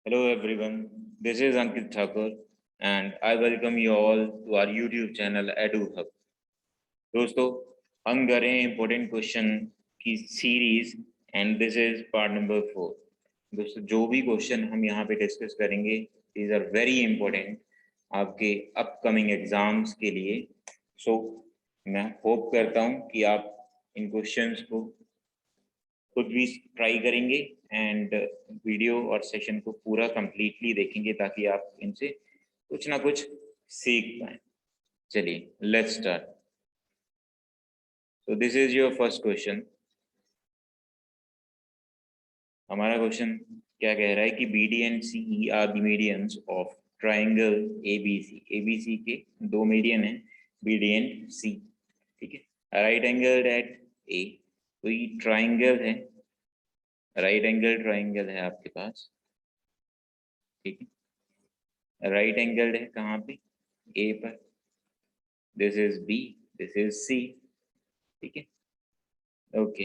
Hello everyone, this is Ankit Thakur and I welcome you all to our YouTube channel EduHub. दोस्तों हम कर रहे हैं important question की series and this is part number 4। दोस्तों जो भी क्वेश्चन हम यहाँ पे डिस्कस करेंगे दीज आर वेरी इंपॉर्टेंट आपके अपकमिंग एग्जाम्स के लिए। सो मैं होप करता हूँ कि आप इन क्वेश्चंस को खुद भी ट्राई करेंगे एंड वीडियो और सेशन को पूरा कंप्लीटली देखेंगे ताकि आप इनसे कुछ ना कुछ सीख पाएं। चलिए let's start. So this is your first question. हमारा क्वेश्चन क्या कह रहा है कि B D and C are the medians of triangle ABC के दो मीडियन है बी डी एंड सी। ठीक है, राइट एंगल एट ए, कोई ट्राइंगल है, राइट एंगल ट्राइंगल है आपके पास। ठीक है, राइट एंगल है कहाँ पे, ए पर। This is B, this is C. ठीक है, ओके।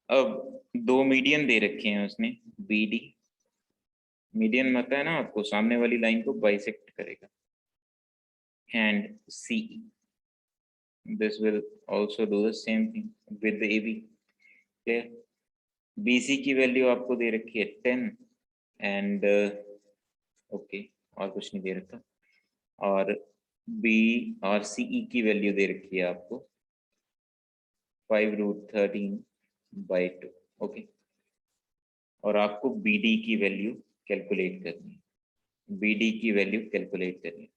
अब दो मीडियन दे रखे हैं उसने, बी डी। मीडियन मतलब है ना आपको सामने वाली लाइन को बाइसेक्ट करेगा, and C this will also do the same thing with A B. Clear. B C की वैल्यू आपको दे रखी है 10 एंड ओके और कुछ नहीं दे रखा, और बी और सीई की वैल्यू दे रखी है आपको 5√13/2। ओके, और आपको बी डी की वैल्यू कैलकुलेट करनी है। बी डी की वैल्यू कैलकुलेट करनी है।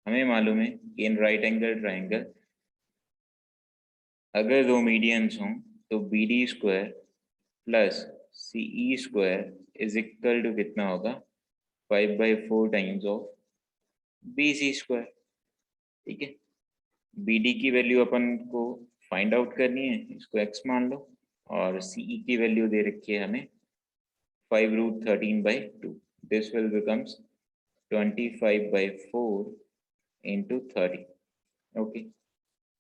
हमें मालूम है कि इन राइट एंगल ट्राइंगल अगर दो मीडियंस हों तो B D square plus CE square is equal to कितना होगा, 5/4 times of B C square. ठीक है, बी डी की वैल्यू अपन को फाइंड आउट करनी है, इसको x मान लो, और सीई की वैल्यू दे रखी है हमें 5√13/2। This will becomes 25/4 into 30। Okay,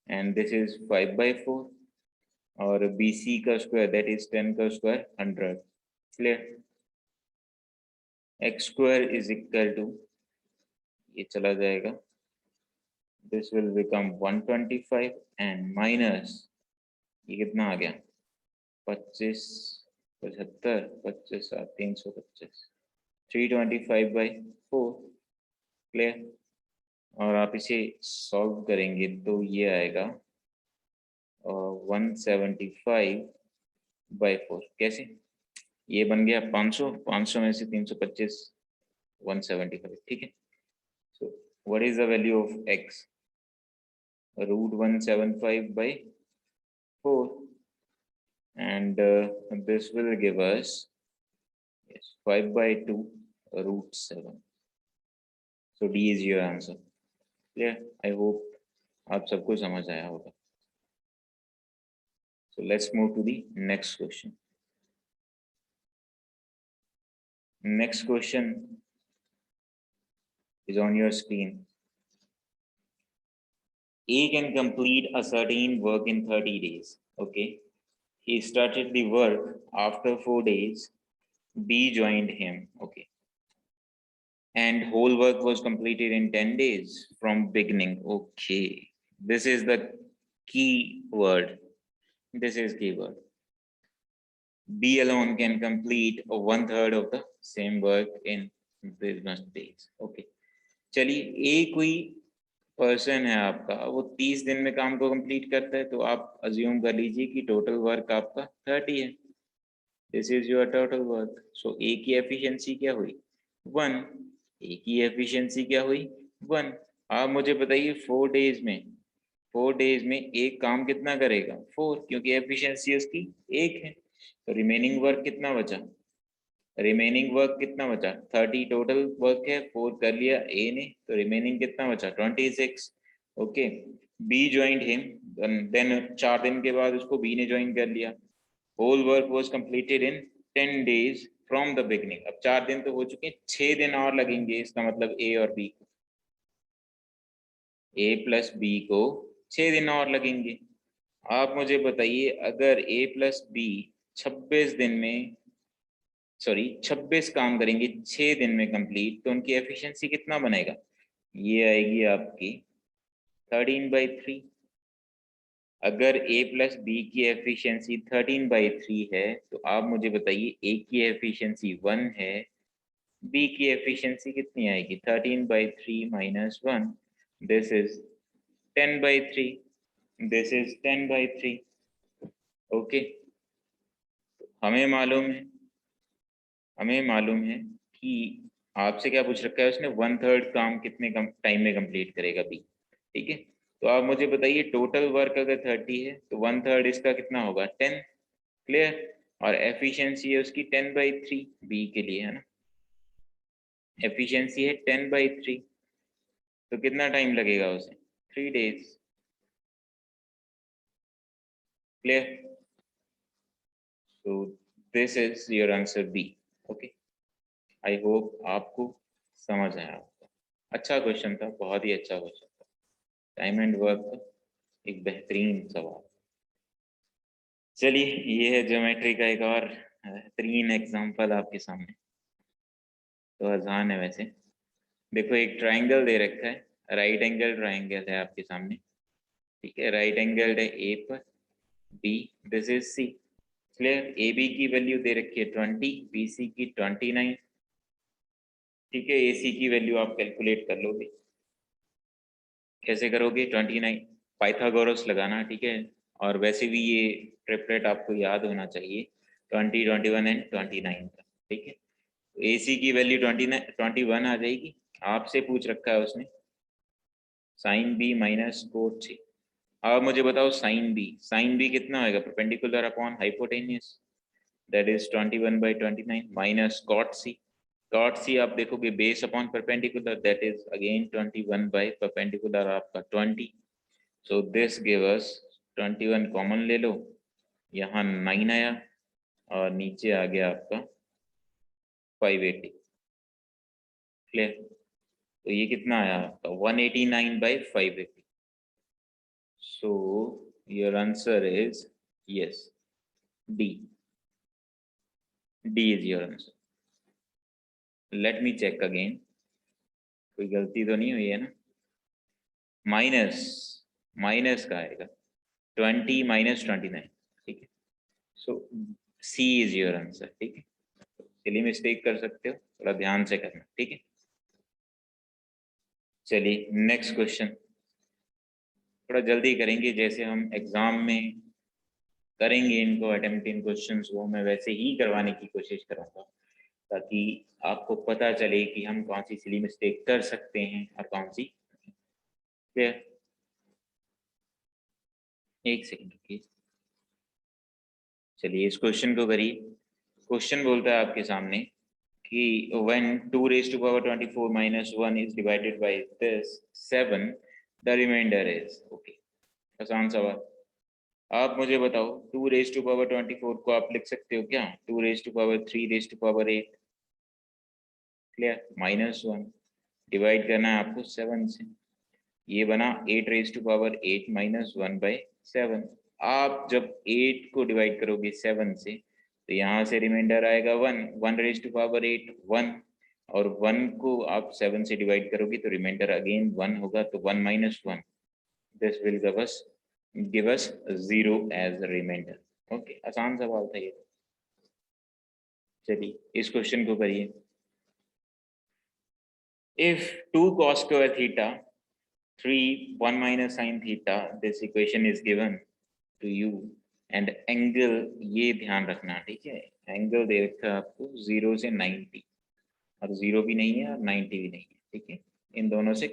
and this is 5/4 और BC का स्क्वायर दैट इज 10 का square 100। Clear. x square is equal to, ये चला जाएगा, this will become 125 and minus ये कितना आ गया, 25 75 25 325 325/4। क्लियर। और आप इसे सॉल्व करेंगे तो ये आएगा 175/4। कैसे, ये बन गया 500, 500 में से 325 175। ठीक है, so what is the value of x, √175/4 and this will give us 5/2√7। so D is your answer। clear, I hope आप सबको समझ आया होगा। so let's move to the next question। next question is on your screen। A can complete a certain work in 30 days। okay, he started the work after 4 days, B joined him। okay, and whole work was completed in 10 days from beginning। okay, this is the key word, this is keyword। B alone can complete 1/3 of the same work in business days। okay, चलिए एक कोई person है आपका, वो 30 दिन में काम को कंप्लीट करता है, तो आप अज्यूम कर लीजिए कि टोटल वर्क आपका 30 है। This is your total work. So A की एफिशिएंसी क्या हुई, 1। ए की एफिशिएंसी क्या हुई, 1। आप मुझे बताइए 4 डेज में, 4 डेज में एक काम कितना करेगा, 4, क्योंकि एफिशिएंसी उसकी 1 है। तो रिमेनिंग वर्क कितना बचा, रिमेनिंग वर्क कितना बचा, 30 टोटल वर्क है, 4 कर लिया ए ने, तो रिमेनिंग कितना बचा, 26। Okay, B joined him, then 4 दिन के बाद उसको बी ने ज्वाइन कर लिया। Whole work was completed in 10 days from the beginning. अब 4 दिन तो हो चुके, 6 दिन और लगेंगे, इसका मतलब ए और बी को, ए प्लस बी को 6 दिन और लगेंगे। आप मुझे बताइए अगर ए प्लस बी 26 दिन में सॉरी 26 काम करेंगे 6 दिन में कंप्लीट, तो उनकी एफिशिएंसी कितना बनेगा? ये आएगी आपकी 13/3। अगर a प्लस बी की एफिशिएंसी 13/3 है, तो आप मुझे बताइए a की एफिशिएंसी 1 है, b की एफिशिएंसी कितनी आएगी? 13/3 minus 1, this is 10/3, this is 10/3। Okay, हमें मालूम है कि आपसे क्या पूछ रखा है उसने, 1/3 काम कितने टाइम में कंप्लीट करेगा बी। ठीक है, तो आप मुझे बताइए टोटल वर्क अगर 30 है तो 1/3 इसका कितना होगा? 10। क्लियर? और एफिशिएंसी है उसकी 10/3 बी के लिए, है ना, एफिशिएंसी है 10/3, तो कितना टाइम लगेगा उसे? 3 days। Clear? So this is your answer B. Okay, I hope आपको समझ आया होगा। अच्छा क्वेश्चन था, बहुत ही अच्छा क्वेश्चन था, टाइम एंड वर्क का एक बेहतरीन सवाल। चलिए, ये है ज्योमेट्री का एक और बेहतरीन एग्जांपल आपके सामने। तो आसान है वैसे। देखो, एक ट्राइंगल दे रखा है, राइट एंगल ट्राइंगल है आपके सामने। ठीक है, राइट एंगल है ए पर, B, this is C. Clear? A B की वैल्यू दे रखी है 20, बी सी की 29। ठीक है, ए सी की वैल्यू आप कैलकुलेट कर लोगे। कैसे करोगे? 29, पाइथागोरस लगाना। ठीक है, और वैसे भी ये ट्रिपलेट आपको याद होना चाहिए, 20, 21 एंड 29 का। ठीक है, ए सी की वैल्यू 21 आ जाएगी। आपसे पूछ रखा है उसने sine B minus cot C. अब मुझे बताओ साइन बी कितना होगा? Perpendicular upon hypotenuse, that is 21/29 माइनस कॉट सी आप देखोगे base upon perpendicular, that is again 21 by perpendicular आपका 20। So this give us 21 common ले लो, यहाँ 9 आया और नीचे आ गया आपका 580। क्लियर? तो ये कितना आया आपका? 189/580। So your answer is yes, D. D is your answer. Let me check again, कोई गलती तो नहीं हुई है ना? माइनस माइनस का आएगा 20 माइनस 29। ठीक है, सो सी इज योर आंसर। ठीक है, चलिए मिस्टेक कर सकते हो, थोड़ा ध्यान से करना। ठीक है, चलिए नेक्स्ट क्वेश्चन थोड़ा जल्दी करेंगे, जैसे हम एग्जाम में करेंगे इनको अटेम्प्ट, इन क्वेश्चंस को मैं वैसे ही करवाने की कोशिश करूंगा, ताकि आपको पता चले कि हम कौन सी सिली मिस्टेक कर सकते हैं और कौन सी। क्लियर? एक सेकंड रुकिए, चलिए इस क्वेश्चन को करिए। क्वेश्चन बोलता है आपके सामने कि when 2 raised to power 24 minus 1 is divided by this 7, the remainder is। Okay, आसान सवाल। आप मुझे बताओ 2 raised to power 24 को आप लिख सकते हो क्या 2 raised to power 3 raised to power 8? Clear? Minus 1 divide करना है आपको 7 से, ये बना 8 raised to power 8 माइनस 1/7। आप जब 8 को डिवाइड करोगे 7 से, तो यहाँ से रिमाइंडर आएगा 1, 1 raised to power 8 1, और 1 को आप 7 से डिवाइड करोगे तो रिमाइंडर अगेन 1 होगा, तो 1 minus 1, this will give us 0 as remainder. Okay, आसान सवाल था ये। चलिए इस क्वेश्चन को करिए। If 2 cos square theta 3 1 minus sin theta, this equation is given to you and angle, ये ध्यान रखना। ठीक है, एंगल दे रखा है आपको 0 से 90, और 0 भी नहीं है और 90 भी नहीं है। ठीक है, इन दोनों से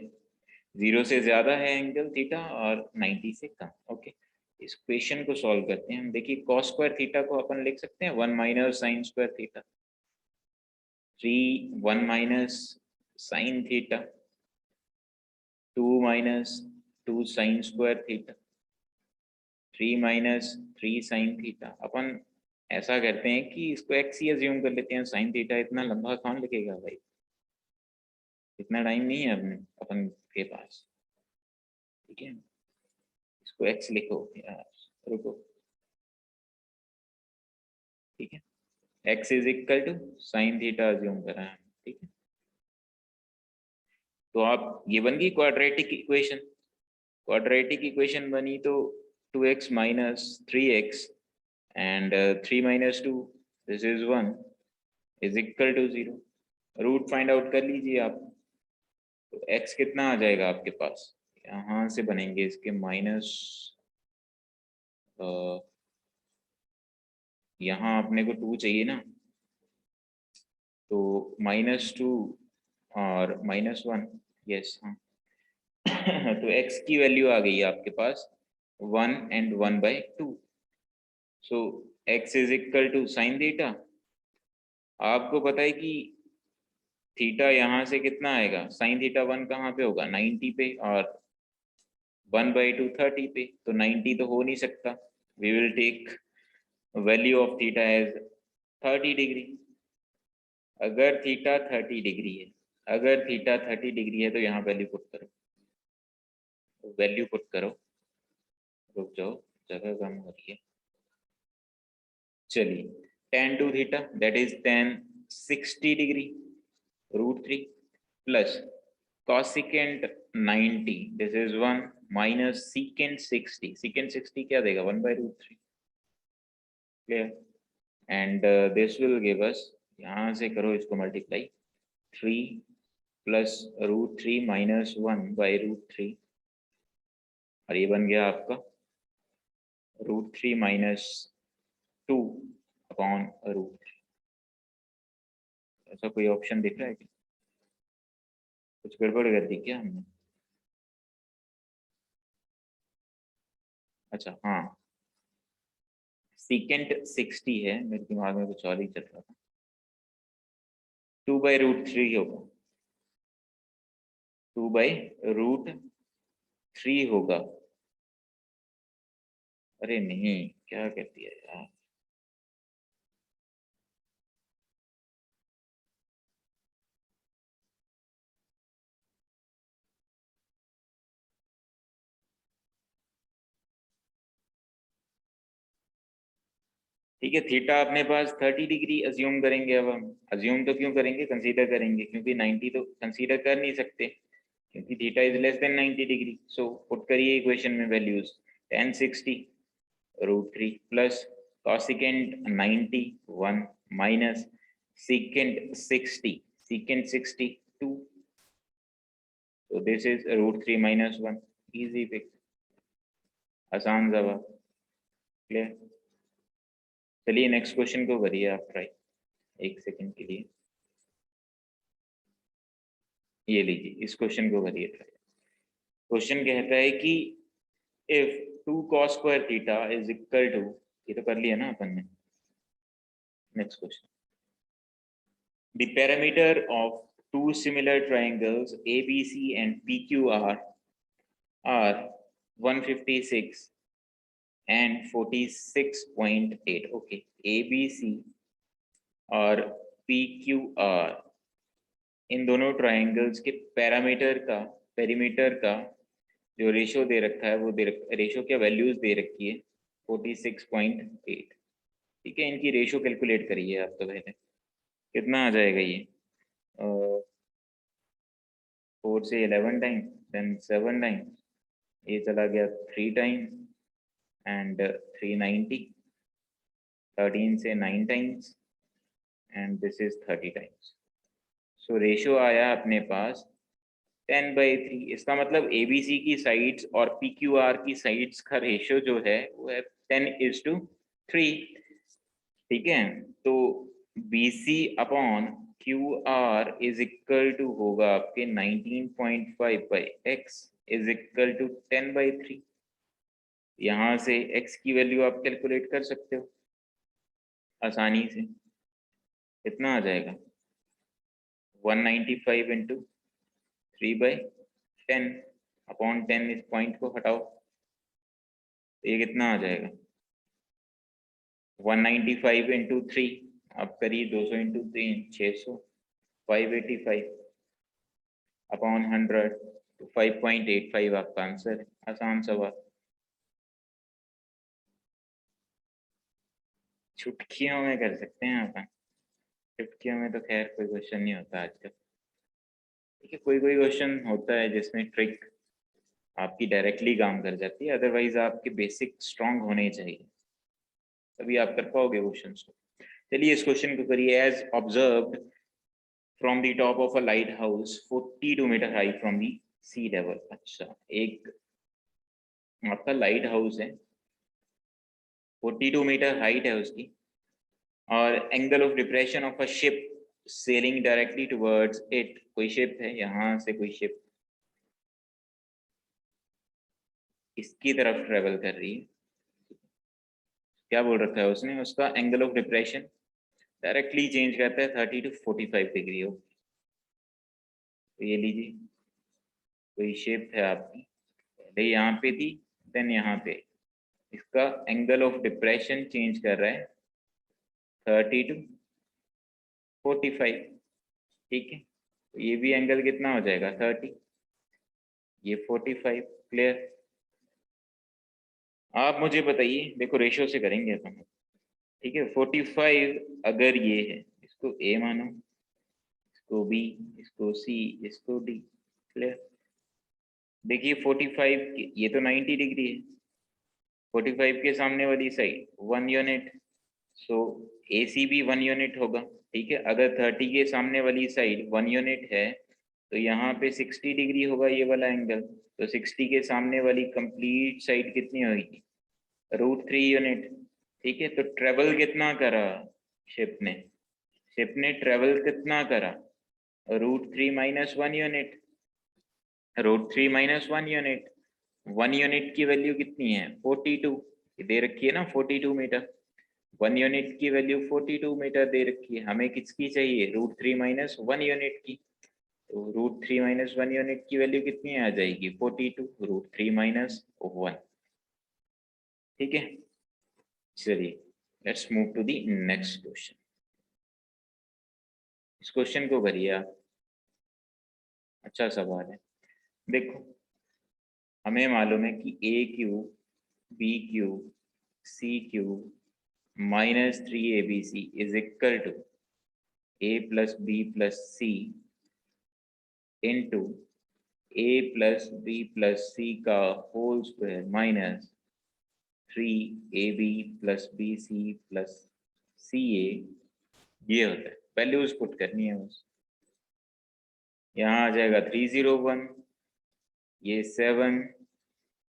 0 से ज्यादा है एंगल थीटा और 90 से कम। ओके, इस क्वेश्चन को सॉल्व करते हैं हम। देखिए cos स्क्वायर थीटा को अपन लिख सकते हैं 1 minus sine square theta, 3 1 minus sine theta, 2 minus 2 sine square theta, 3 minus 3 sine theta. अपन ऐसा करते हैं कि इसको एक्स ही अज्यूम कर लेते हैं, साइन थीटा इतना लंबा कौन लिखेगा भाई, इतना टाइम नहीं है अपने अपन के पास। ठीक है, इसको एक्स लिखो यार, रुको। ठीक है, x is equal to sine theta assume करा है, ठीक है। तो आप ये बन गई क्वाड्रेटिक इक्वेशन। क्वाड्रेटिक इक्वेशन बनी तो 2x minus 3x and 3 minus 2 this is 1 is equal to 0। Root find out कर लीजिए आप। तो x कितना आ जाएगा आपके पास, यहाँ से बनेंगे इसके माइनस, यहाँ अपने को 2 चाहिए ना, तो -2 और -1, यस हाँ। तो x की वैल्यू आ गई है आपके पास 1 and 1/2। So x is equal to sine theta. आपको पता है कि थीटा यहाँ से कितना आएगा, साइन थीटा 1 कहाँ पे होगा, 90 पे, और 1/2 30 पे, तो 90 तो हो नहीं सकता। We will take value of theta as 30 degree. अगर थीटा 30 डिग्री है, अगर थीटा 30 डिग्री है तो यहाँ वैल्यू पुट करो, वैल्यू पुट करो। रुक जाओ, जगह कम हो रही है। चलिए, tan 2 theta that is tan 60 degree √3 plus cosecant 90 this is 1 minus secant 60, secant 60 क्या देगा 1/√3, clear. And this will give अस, यहाँ से करो इसको मल्टीप्लाई, 3 प्लस √3 माइनस 1/√3, और ये बन गया आपका √3 माइनस 2 अपॉन √3। ऐसा कोई ऑप्शन दिख रहा है क्या, कुछ गड़बड़ कर दी क्या हमने? अच्छा हाँ, secant 60 है, मेरे दिमाग में कुछ और ही चल रहा था। 2/√3 होगा, 2/√3 होगा। अरे नहीं, क्या कर दिया यार। ठीक है, थीटा अपने पास 30 डिग्री अज्यूम करेंगे। अब हम अज्यूम तो क्यों करेंगे, कंसीडर करेंगे, क्योंकि 90 तो कंसीडर कर नहीं सकते, क्योंकि theta is less than 90 degree. So put करिए इक्वेशन में values, tan 60 √3 plus cosecant 90 1 minus secant 60 2, so this is √3 minus 1, easy fix, आसान जवाब, क्लियर। चलिए नेक्स्ट क्वेश्चन को करिए आप ट्राई, एक सेकंड के लिए। ये लीजिए, इस क्वेश्चन को करिए ट्राई। क्वेश्चन कहता है कि if 2 cos square theta is equal to, ये तो कर लिया ना अपन ने। Next question, the parameter of two similar triangles ABC and PQR are 156 and 46.8। okay, ABC और PQR इन दोनों ट्राइंगल्स के पैरामीटर का, पेरीमीटर का जो रेशो दे रखा है, वो रेशो क्या वैल्यूज दे रखी है 46.8। ठीक है, इनकी रेशो कैलकुलेट करिए आप। तो पहले कितना आ जाएगा ये, 4 से 11 टाइम्स, देन 7 टाइम्स, ये चला गया 3 टाइम्स एंड 390, 13 से 9 times and this is 30 times. So ratio आया अपने पास 10/3। इसका मतलब ABC की साइड्स और PQR की साइड्स का रेशो जो है वो है 10:3। ठीक है, तो BC upon QR is equal to होगा आपके 19.5/x इज इक्वल टू 10/3। यहाँ से x की वैल्यू आप कैलकुलेट कर सकते हो आसानी से। कितना आ जाएगा, 195 इंटू 3/10 अपॉन 10, इस पॉइंट को हटाओ तो ये कितना आ जाएगा, 195 इंटू 3, आप करिए 200 इंटू 3 600, 585 अपॉन 100 तो 5.85 आपका आंसर है। आसान सवाल, चुटकियों में कर सकते हैं आप। शिफ्ट किया में तो खैर कोई क्वेश्चन नहीं होता आजकल, ठीक है। कोई कोई क्वेश्चन होता है जिसमें ट्रिक आपकी डायरेक्टली काम कर जाती है, अदरवाइज आपके बेसिक स्ट्रांग होने चाहिए, तभी आप कर पाओगे क्वेश्चन को। चलिए इस क्वेश्चन को करिए। As observed from the top of a lighthouse 42 metre high from the sea level. अच्छा, एक आपका लाइट हाउस है, 42 मीटर हाइट है उसकी, और angle of depression of a ship selling directly towards it. कोई शिप है, यहाँ से कोई शिप इसकी तरफ ट्रेवल कर रही है। क्या बोल रखा है उसने, उसका angle of depression directly change करता है 30 to 45 डिग्री हो। तो ये लीजिए, कोई शेप है आपकी, पहले यहाँ पे थी, देन यहाँ पे, इसका एंगल ऑफ डिप्रेशन चेंज कर रहा है 30 to 45, ठीक है। तो ये भी एंगल कितना हो जाएगा 30, ये 45। क्लियर। आप मुझे बताइए, देखो रेशियो से करेंगे अपन, ठीक है। 45 अगर ये है, इसको ए मानो, इसको बी, इसको सी, इसको डी। क्लियर। देखिए 45 ये तो 90 डिग्री है, 45 के सामने वाली साइड 1 यूनिट, सो ए सी भी 1 यूनिट होगा, ठीक है। अगर 30 के सामने वाली साइड 1 यूनिट है तो यहाँ पे 60 डिग्री होगा ये वाला एंगल, तो 60 के सामने वाली कंप्लीट साइड कितनी होगी, √3 यूनिट, ठीक है। तो ट्रेवल कितना करा शिप ने ट्रेवल कितना करा, √3 - 1 यूनिट, √3 - 1 यूनिट। 1 यूनिट की वैल्यू कितनी है 42, दे रखी है ना 42 मीटर। 1 यूनिट की वैल्यू 42 मीटर दे रखी है, हमें किसकी चाहिए, √3 - 1 यूनिट की। तो √3 - 1 यूनिट की वैल्यू कितनी आ जाएगी 42, √3 - 1, ठीक है। चलिए let's move to the next question. इस क्वेश्चन को करिए आप, अच्छा सवाल है। देखो हमें मालूम है कि A cube B cube C cube -3abc is equal to a + b + c into a + b + c का whole square minus 3ab + bc + ca, ये होता है। वैल्यूज पुट करनी है बस। यहाँ आ जाएगा 301, ये 7।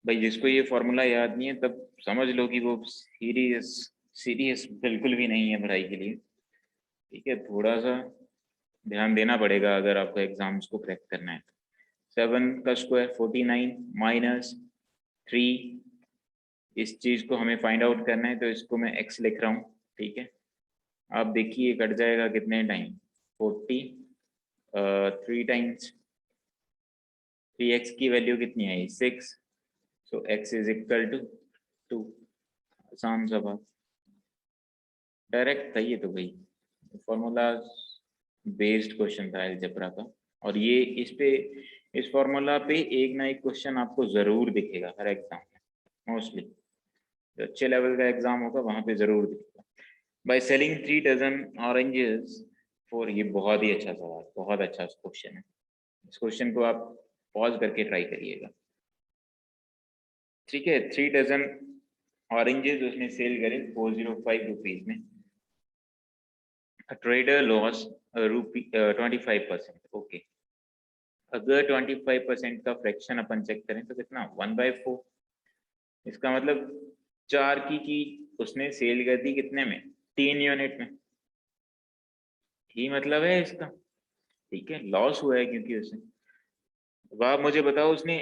भाई जिसको ये फॉर्मूला याद नहीं है तब समझ लो कि वो सीरियस बिल्कुल भी नहीं है पढ़ाई के लिए, ठीक है। थोड़ा सा ध्यान देना पड़ेगा अगर आपको एग्जाम्स को क्रैक करना है। 7 का स्क्वायर 49 माइनस 3, इस चीज को हमें फाइंड आउट करना है तो इसको मैं x लिख रहा हूँ, ठीक है। आप देखिए कट जाएगा कितने टाइम, 40, 3 टाइम्स 3x की वैल्यू कितनी आई 6, सो x इज इक्वल टू 2। आसान सा बात, डायरेक्ट था ये तो भाई, फॉर्मूला बेस्ड क्वेश्चन था अलजेब्रा का। और ये इस फॉर्मूला पे एक ना एक क्वेश्चन आपको जरूर दिखेगा हर एग्जाम में, मोस्टली जो अच्छे लेवल का एग्जाम होगा वहां पे जरूर दिखेगा। By selling 3 dozen oranges for, ये बहुत ही अच्छा सवाल, बहुत अच्छा क्वेश्चन है। इस क्वेश्चन को आप पॉज करके ट्राई करिएगा, ठीक है। 3 डजन ऑरेंजेस उसने सेल करे 405 रुपीज में। Trader loss 25%, okay. अगर 25% का फ्रैक्शन अपन चेक करें तो कितना 1/4, इसका मतलब 4 की चीज उसने सेल कर दी कितने में, 3 यूनिट में, ही मतलब है इसका, ठीक है। लॉस हुआ है क्योंकि उसे, अब आप मुझे बताओ उसने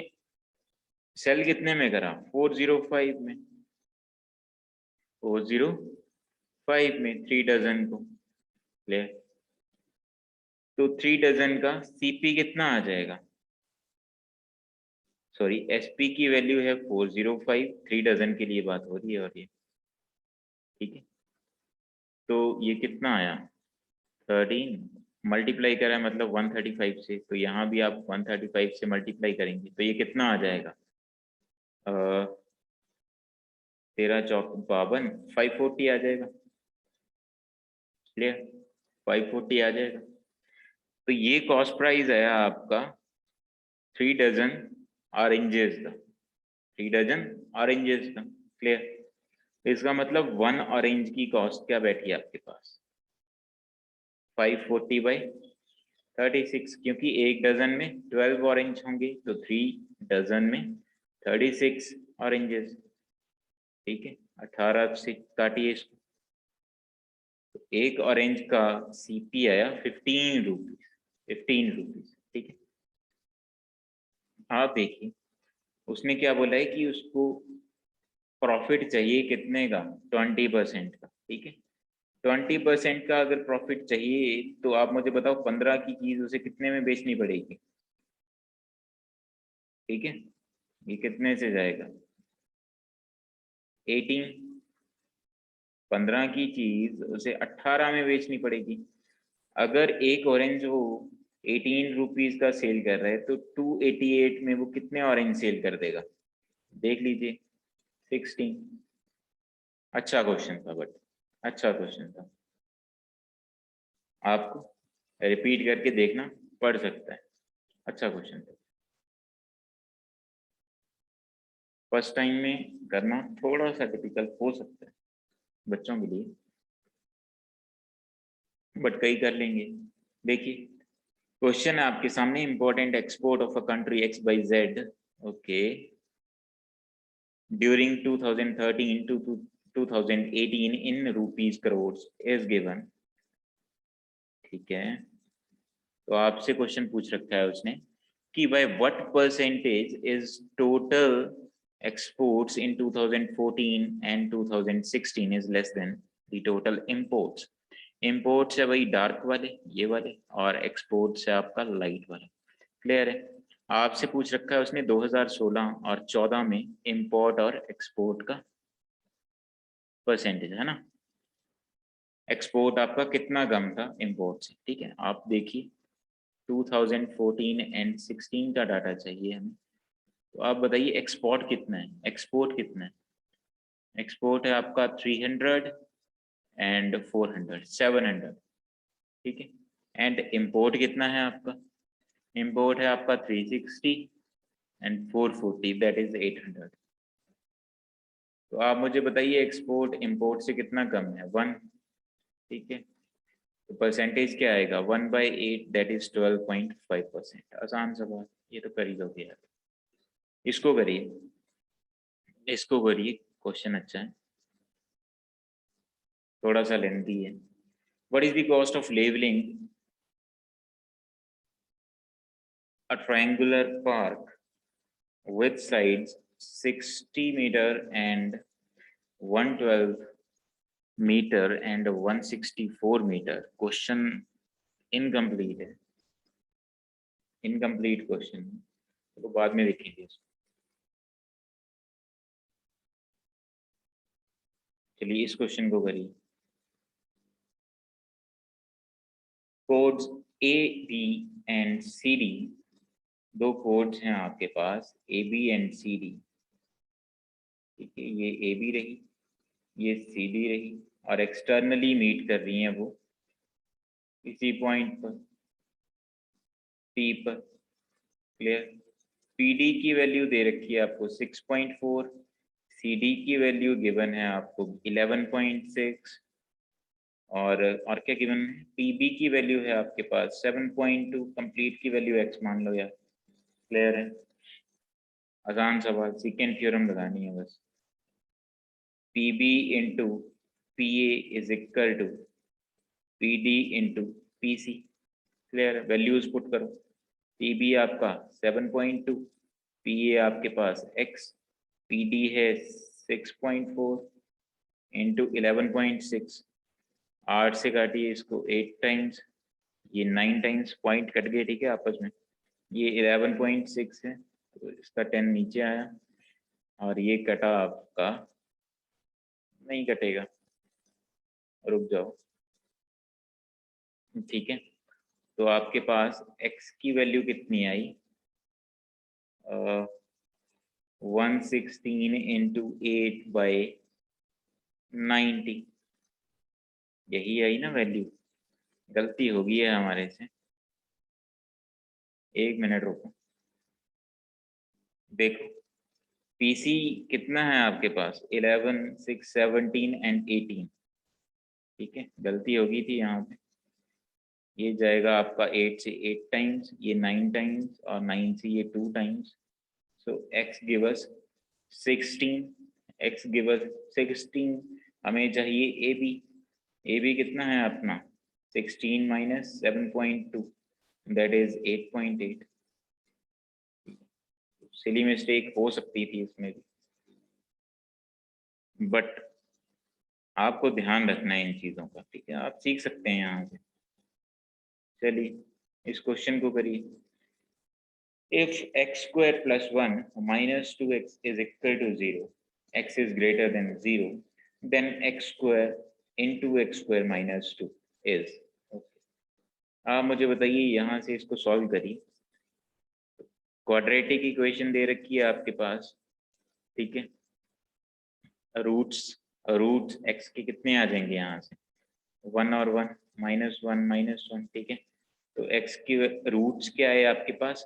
सेल कितने में करा 405 में, 405 में 3 डजन को ले, तो 3 डजन का सीपी कितना आ जाएगा, सॉरी एसपी की वैल्यू है 405, 3 डजन के लिए बात हो रही है, और ये ठीक है। तो ये कितना आया 13, मल्टीप्लाई करा मतलब 135 से, तो यहाँ भी आप 135 से मल्टीप्लाई करेंगे तो ये कितना आ जाएगा 13 चौक 52, 540 आ जाएगा। क्लियर। 540 आ जाएगा। तो ये कॉस्ट प्राइस है आपका 3 डजन ऑरेंजेस का, 3 डजन ऑरेंजेस का। क्लियर? इसका मतलब 1 ऑरेंज की कॉस्ट क्या बैठी आपके पास, 540 बाई 36, क्योंकि एक डजन में 12 ऑरेंज होंगे तो 3 डजन में 36 ऑरेंजेस। ठीक है, 18 से काटिए इसको। तो एक ऑरेंज का सीपी आया 15 रुपीज, 15 रुपीज। ठीक है, आप देखिए उसने क्या बोला है कि उसको प्रॉफिट चाहिए कितने का, 20% का। ठीक है, 20% का अगर प्रॉफिट चाहिए तो आप मुझे बताओ 15 की चीज उसे कितने में बेचनी पड़ेगी। ठीक है, ये कितने से जाएगा, 18। 15 की चीज उसे 18 में बेचनी पड़ेगी। अगर एक ऑरेंज वो 18 रुपीज का सेल कर रहा है तो 288 में वो कितने ऑरेंज सेल कर देगा, देख लीजिए, 16। अच्छा क्वेश्चन था, बट अच्छा क्वेश्चन था, आपको रिपीट करके देखना पड़ सकता है। अच्छा क्वेश्चन था, फर्स्ट टाइम में करना थोड़ा सा डिफिकल्ट हो सकता है बच्चों के लिए, बट कई कर लेंगे। देखिए क्वेश्चन है आपके सामने, important export of a country x by Z, okay, during 2013 to 2018 in rupees crores is given। ठीक है, तो आपसे क्वेश्चन पूछ रखा है उसने कि by what percentage is total exports in 2014 and 2016 is less than the total imports. Imports है भाई डार्क वाले, ये वाले, और एक्सपोर्ट्स है आपका लाइट वाला। क्लियर है? आपसे पूछ रखा है उसने 2016 और 14 में इंपोर्ट और एक्सपोर्ट का परसेंटेज, है ना। एक्सपोर्ट आपका कितना कम था इंपोर्ट से। ठीक है, आप देखिए 2014 एंड 16 का डाटा चाहिए हमें, तो आप बताइए एक्सपोर्ट कितना है, एक्सपोर्ट कितना है। एक्सपोर्ट है आपका 300 एंड 400, 700। ठीक है, एंड इंपोर्ट कितना है आपका, इंपोर्ट है आपका 360 एंड 440, दैट इज 800। तो आप मुझे बताइए एक्सपोर्ट इंपोर्ट से कितना कम है, 1। ठीक है, तो परसेंटेज क्या आएगा, 1/8, दैट इज 12.5%। आसान सवाल, ये तो कर ही लोगे यार। इसको करिए, इसको करिए, क्वेश्चन अच्छा है, थोड़ा सा लेंथी है। What is the cost of levelling a triangular park with sides 60 meter and 112 meter and 164 meter। Question incomplete है, इनकम्प्लीट क्वेश्चन, तो बाद में देखेंगे इसको। चलिए इस क्वेश्चन को करिए। Codes A B and C D, दो कोड्स हैं आपके पास A B and C D. ठीक है, ये ए बी रही, ये सी डी रही, और एक्सटर्नली मीट कर रही हैं वो इसी पॉइंट पर, पी पर। क्लियर? पीडी की वैल्यू दे रखी है आपको 6.4, सीडी की वैल्यू गिवन है आपको 11.6, और क्या गिवन है, पीबी की वैल्यू है आपके पास 7.2, कंप्लीट की वैल्यू एक्स मान लो यार। क्लियर है? आसान सवाल, सेकेंड थ्योरम लगानी है बस। PB into PA is equal to PD into PC. Clear? Values put करो, पीबी आपका 7.2, पीए आपके पास x, पीडी है 6.4 इंटू 11.6। 8 से काटिए इसको 8 टाइम्स, ये 9 टाइम्स, पॉइंट कट गए। ठीक है, आपस में ये 11.6 है तो इसका 10 नीचे आया, और ये कटा आपका, नहीं कटेगा, रुक जाओ। ठीक है, तो आपके पास x की वैल्यू कितनी आई, 116 इंटू 8/90, यही आई ना वैल्यू, गलती हो गई है हमारे से, 1 मिनट रुको। देखो पीसी कितना है आपके पास, 11, 6, 17 एंड 18। ठीक है, गलती हो गई थी यहाँ पे। ये जाएगा आपका 8 से 8 टाइम्स, ये 9 टाइम्स, और 9 से ये 2 टाइम्स। सो x give us 16, x give us 16। हमें चाहिए ए बी कितना है अपना, 16 minus 7.2, that is 8.8। Silly mistake हो सकती थी इसमें भी, बट आपको ध्यान रखना है इन चीजों का। ठीक है, आप सीख सकते हैं यहाँ से। चलिए इस क्वेश्चन को करिए। If x square plus 1 minus 2x is equal to 0, x is greater than 0, then x square into x square minus 2 is। आप मुझे बताइए, यहाँ से इसको सॉल्व करिए। क्वाड्रेटिक इक्वेशन दे रखी है आपके पास, ठीक है। रूट्स x के कितने आ जाएंगे यहाँ से, 1 और 1, -1 ठीक है। तो x की रूट्स क्या है आपके पास,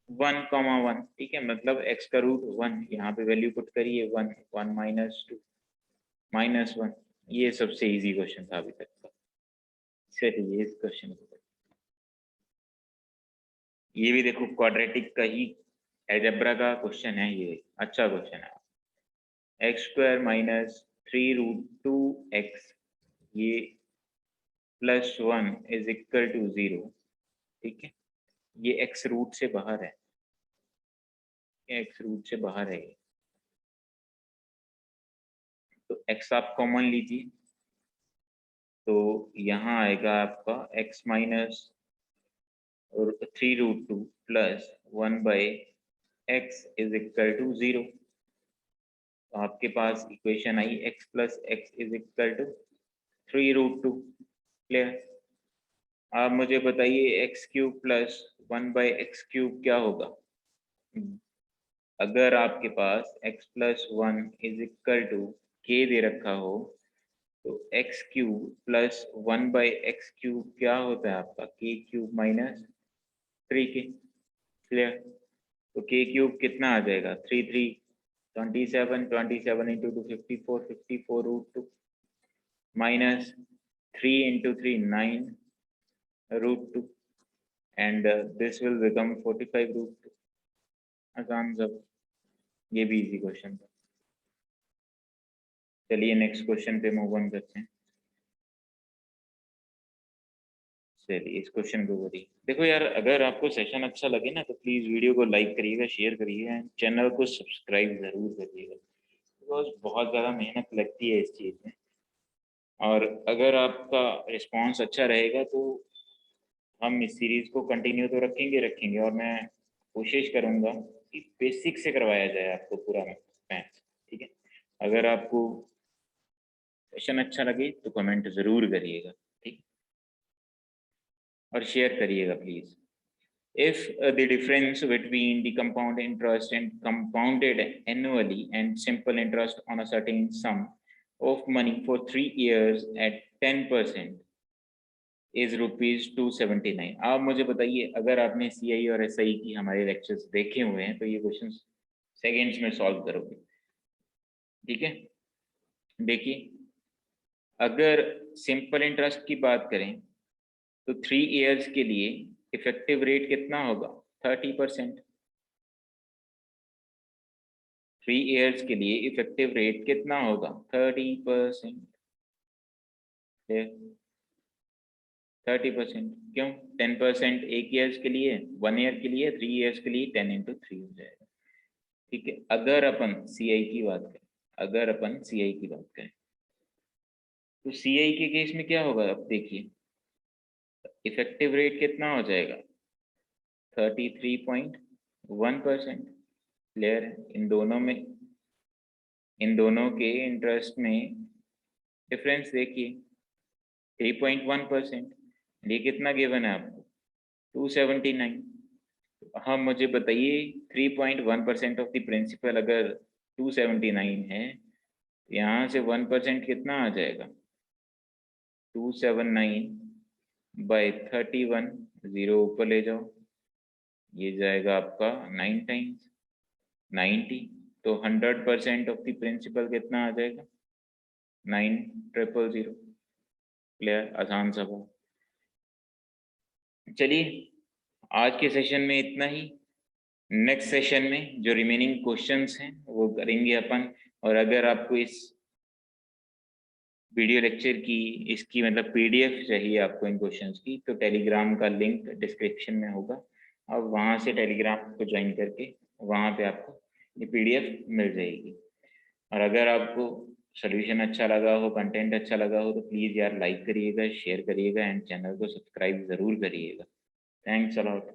1,1। ठीक है, मतलब x का रूट 1, यहाँ पे वैल्यू पुट करिए 1, 1 माइनस 2 -1। ये सबसे इजी क्वेश्चन था अभी तक का। चलिए इस क्वेश्चन को, ये भी देखो क्वाड्रेटिक का ही अलजेब्रा का क्वेश्चन है, ये अच्छा क्वेश्चन है। एक्स स्क्वायर माइनस 3√2x ये +1 इज इक्वल टू 0। ठीक है, ये x रूट से बाहर है, x रूट से बाहर है। तो x आप कॉमन लीजिए, तो यहाँ आएगा आपका x minus 3√2 plus 1/x is equal to 0। तो आपके पास इक्वेशन आई x plus x is equal to 3√2। Clear. आप मुझे बताइए x³ प्लस 1/x³ क्या होगा। अगर आपके पास x plus 1 is equal to k दे रखा हो, तो x³ प्लस 1/x³ क्या होता है आपका, k³ माइनस 3k। क्लियर। तो k³ कितना आ जाएगा, 3 3 27, 27 into 2 54, 54√2 minus 3 into 3 9√2 and this will become 45√2। आसान सब, ये भी इजी क्वेश्चन था। चलिए नेक्स्ट क्वेश्चन पे मूव ऑन करते हैं। चलिए इस क्वेश्चन को करिए। देखो यार, अगर आपको सेशन अच्छा लगे ना तो प्लीज वीडियो को लाइक करिएगा, शेयर करिएगा, चैनल को सब्सक्राइब जरूर करिएगा, बिकॉज बहुत ज़्यादा मेहनत लगती है इस चीज़ में। और अगर आपका रिस्पांस अच्छा रहेगा तो हम इस सीरीज को कंटिन्यू तो रखेंगे और मैं कोशिश करूंगा कि बेसिक से करवाया जाए आपको पूरा मैथ्स। ठीक है, अगर आपको सेशन अच्छा लगे तो कमेंट जरूर करिएगा, ठीक, और शेयर करिएगा please. If the difference between the compound interest and compounded annually and simple interest on a certain sum of money for 3 years at 10% is ₹279। आप मुझे बताइए, अगर आपने CI और SI की हमारे लेक्चर्स देखे हुए हैं तो ये क्वेश्चन सेकेंड्स में सॉल्व करोगे। ठीक है, देखिए अगर सिंपल इंटरेस्ट की बात करें तो 3 इयर्स के लिए इफेक्टिव रेट कितना होगा, 30%। 3 इयर्स के लिए इफेक्टिव रेट कितना होगा, 30%। 30% क्यों, 10% एक ईयर्स के लिए, 1 ईयर के लिए, 3 इयर्स के लिए 10 × 3 हो जाएगा। ठीक है, अगर अपन CI की बात करें, तो CI के केस में क्या होगा, अब देखिए इफेक्टिव रेट कितना हो जाएगा, 33.1%। क्लियर है। इन दोनों के इंटरेस्ट में डिफरेंस देखिए 3.1%। ये कितना गिवन है आपको, 279। हाँ मुझे बताइए 3.1% ऑफ द प्रिंसिपल अगर 279 है, यहाँ से 1% कितना आ जाएगा, 279 बाय 31, 0 ऊपर ले जाओ, ये जाएगा आपका 9 टाइम्स 90, तो 100% ऑफ द प्रिंसिपल कितना आ जाएगा 9,000,000। क्लियर, आसान सा बात। चलिए आज के सेशन में इतना ही। नेक्स्ट सेशन में जो रिमेनिंग क्वेश्चंस हैं वो करेंगे अपन। और अगर आपको इस वीडियो लेक्चर की इसकी मतलब पीडीएफ चाहिए आपको इन क्वेश्चंस की, तो टेलीग्राम का लिंक डिस्क्रिप्शन में होगा, आप वहां से टेलीग्राम को ज्वाइन करके वहां पे आपको ये पीडीएफ मिल जाएगी। और अगर आपको सोल्यूशन अच्छा लगा हो, कंटेंट अच्छा लगा हो, तो प्लीज़ यार लाइक करिएगा, शेयर करिएगा एंड चैनल को सब्सक्राइब ज़रूर करिएगा। Thanks a lot.